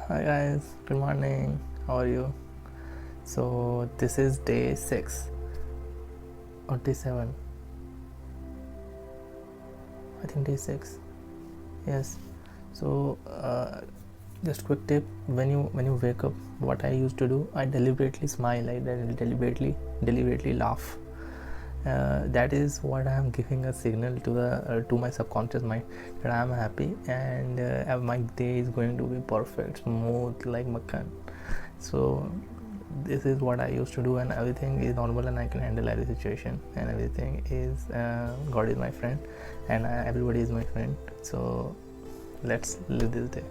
Hi guys, good morning. How are you? So this is day 6 or day 7. I think day 6. Yes. So just quick tip: when you wake up, what I used to do, I deliberately smile. I deliberately laugh. That is what I am giving a signal to my subconscious mind that I am happy and my day is going to be perfect, smooth like makhan. So this is what I used to do, and everything is normal, and I can handle every situation, and everything is God is my friend, and everybody is my friend. So let's live this day.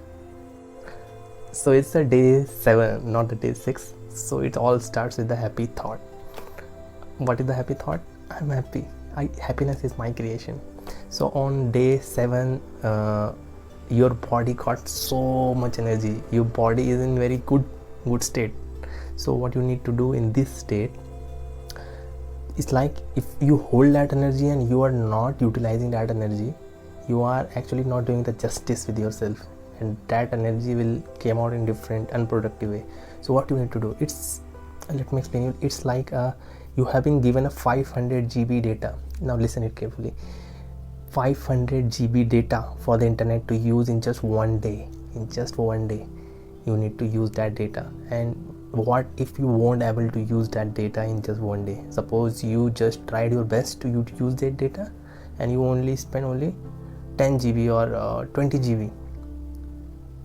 So it's a day 7, not the day 6. So it all starts with the happy thought. What is the happy thought? I'm happy. Happiness is my creation. So on day 7, your body got so much energy. Your body is in very good state. So what you need to do in this state is, like, if you hold that energy and you are not utilizing that energy, you are actually not doing the justice with yourself, and that energy will come out in different unproductive way. So what you need to do, let me explain you. It's like you have been given a 500 GB data. Now listen it carefully. 500 GB data for the internet to use in just one day. In just one day you need to use that data. And what if you won't able to use that data in just one day? Suppose you just tried your best to use that data and you only spend only 10 GB or 20 GB,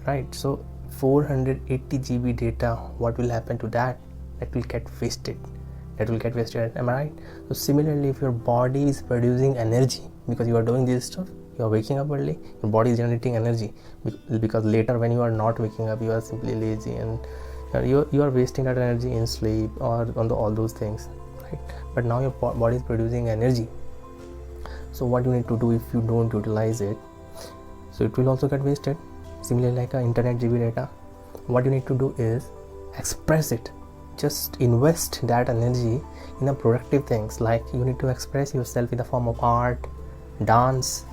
right? So 480 GB data, what will happen to that? That will get wasted. Am I right? So similarly, if your body is producing energy because you are doing this stuff, you are waking up early, your body is generating energy, because later when you are not waking up, you are simply lazy, and you are wasting that energy in sleep or on all those things, right? But now your body is producing energy. So what you need to do, if you don't utilize it, so it will also get wasted. Similarly, like internet GB data, what you need to do is express it. Just invest that energy in a productive things. Like, you need to express yourself in the form of art, dance,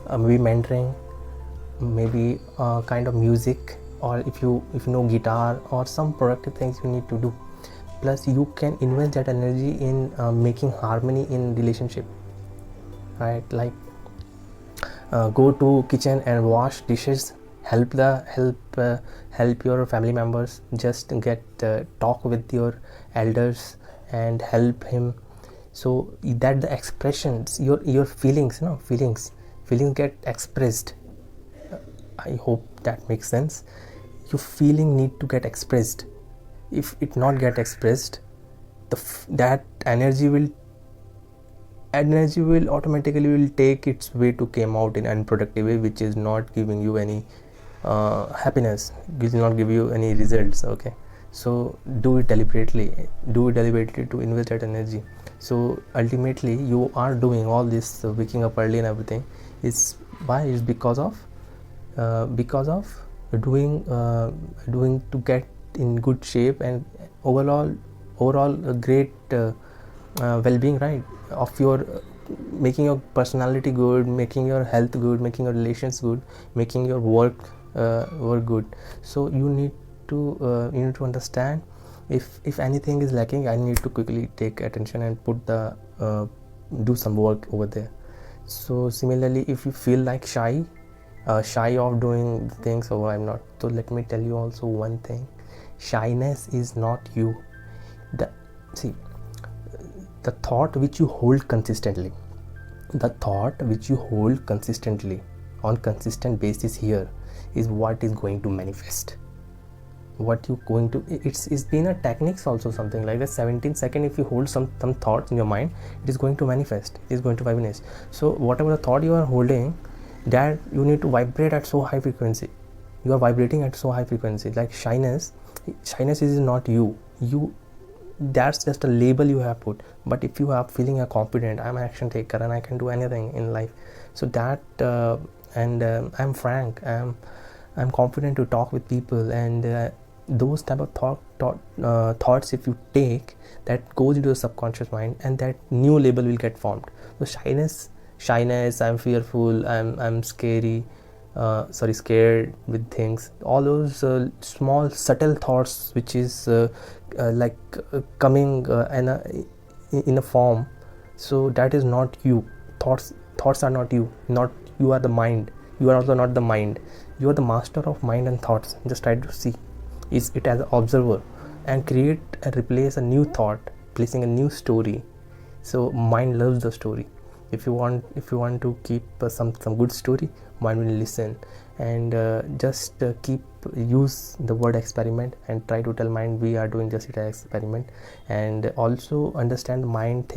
maybe mentoring, maybe kind of music, or if you know guitar, or some productive things you need to do. Plus you can invest that energy in making harmony in relationship, right? Like go to kitchen and wash dishes, help your family members, just get talk with your elders and help him, so that the expressions, your feelings get expressed. I hope that makes sense. Your feeling need to get expressed. If it not get expressed, that energy will automatically will take its way to come out in unproductive way, which is not giving you any happiness, will not give you any results. Okay, so do it deliberately to invest that energy. So ultimately you are doing all this waking up early and everything is because of doing to get in good shape and overall a great well-being, right, of your making your personality good, making your health good, making your relations good, making your work good. So you need to understand, if anything is lacking, I need to quickly take attention and put the do some work over there. So similarly, if you feel like shy of doing things, so I'm not, so let me tell you also one thing: shyness is not you. The thought which you hold consistently, on consistent basis here, is what is going to manifest. What you going to, it's been a techniques also, something like that. 17 seconds, if you hold some thoughts in your mind, it is going to manifest, it is going to vibrate. So whatever the thought you are holding, that you need to vibrate at so high frequency. You are vibrating at so high frequency. Like shyness is not you. That's just a label you have put. But if you are feeling a confident, I'm an action taker and I can do anything in life, so that I'm frank, I'm confident to talk with people, and those type of thoughts, if you take, that goes into the subconscious mind, and that new label will get formed. So shyness, I'm fearful, I'm scary, scared with things, all those small subtle thoughts which is coming in a form. So that is not you. Thoughts are not you. Not you are the mind. You are also not the mind. You are the master of mind and thoughts. Just try to see it as an observer and create and replace a new thought, placing a new story. So mind loves the story. If you want to keep some good story, mind will listen. And just use the word experiment and try to tell mind we are doing just an experiment. And also understand mind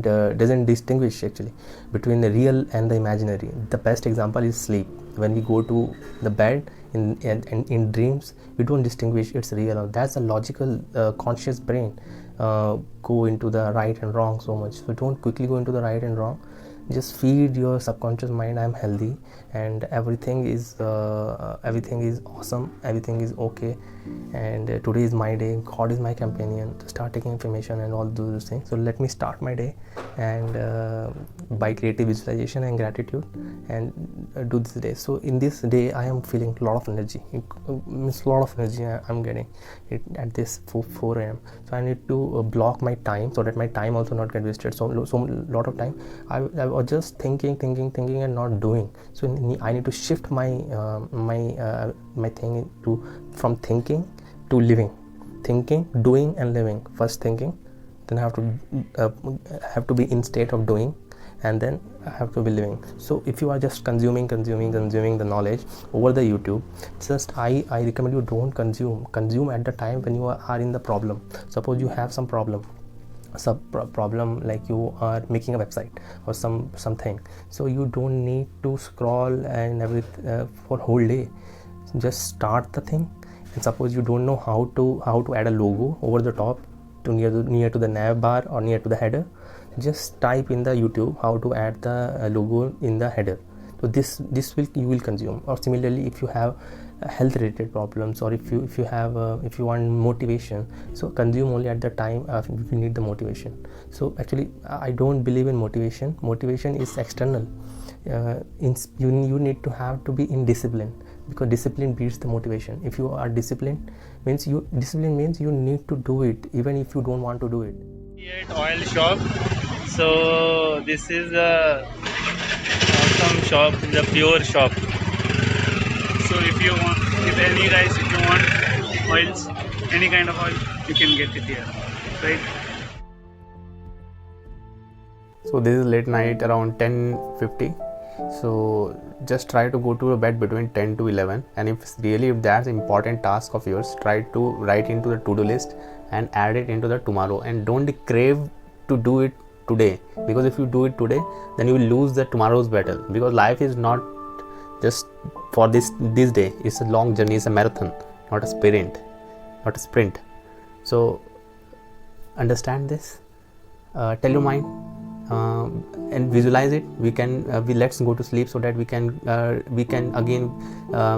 doesn't distinguish actually between the real and the imaginary. The best example is sleep. When we go to the bed in dreams, we don't distinguish it's real or that's a logical conscious brain go into the right and wrong so much. So don't quickly go into the right and wrong. Just feed your subconscious mind I'm healthy and everything is awesome, everything is okay, and today is my day, God is my companion. To start taking information and all those things. So let me start my day and by creative visualization and gratitude and do this day. So in this day I am feeling a lot of energy. Means a lot of energy I'm getting it at this 4 a.m. So I need to block my time so that my time also not get wasted. So lot of time I was just thinking and not doing. So I need to shift my my thing from thinking to living. Thinking, doing and living. First thinking, then I have to be in state of doing, and then I have to be living. So if you are just consuming the knowledge over the YouTube, just I recommend you don't consume at the time when you are in the problem. Suppose you have some problem like you are making a website or something, so you don't need to scroll and everything for whole day. Just start the thing. And suppose you don't know how to add a logo over the top to near to the nav bar or near to the header, just type in the YouTube how to add the logo in the header. So this you will consume. Or similarly, if you have health related problems, or if you want motivation, so consume only at the time you need the motivation. So actually I don't believe in motivation. Motivation is external. You need to have to be in discipline, because discipline beats the motivation. If you are disciplined means you need to do it even if you don't want to do it. At oil shop. So this is a awesome shop, the pure shop. So if you want oils, any kind of oil, you can get it here, right? So this is late night around 10:50. So just try to go to bed between 10 to 11, and if that's an important task of yours, try to write into the to-do list and add it into the tomorrow, and don't crave to do it today, because if you do it today then you will lose the tomorrow's battle, because life is not just for this day. It's a long journey, it's a marathon, not a sprint. So understand this, tell your mind and visualize it. Let's go to sleep so that we can again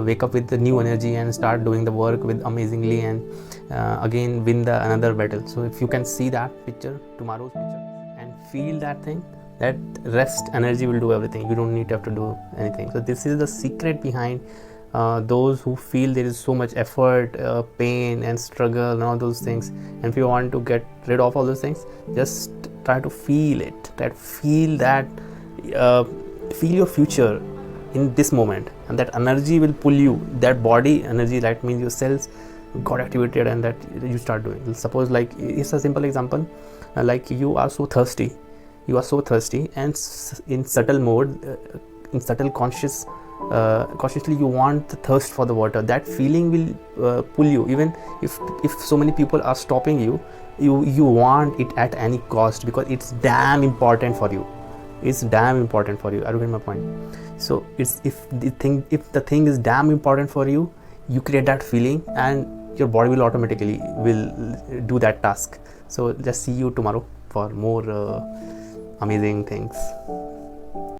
wake up with the new energy and start doing the work with amazingly, and again win the another battle. So if you can see that picture, tomorrow's picture, and feel that thing, that rest energy will do everything. You don't need to have to do anything. So this is the secret behind those who feel there is so much effort, pain and struggle and all those things. And if you want to get rid of all those things, just try to feel it. Feel your future in this moment, and that energy will pull you. That body energy, that means your cells got activated, and that you start doing. Suppose like it's a simple example, like you are so thirsty, and in subtle mode, in subtle consciously you want the thirst for the water. That feeling will pull you. Even if so many people are stopping you, you want it at any cost, because it's damn important for you. I don't get my point. So it's if the thing is damn important for you, you create that feeling and your body will automatically do that task. So just see you tomorrow for more amazing things.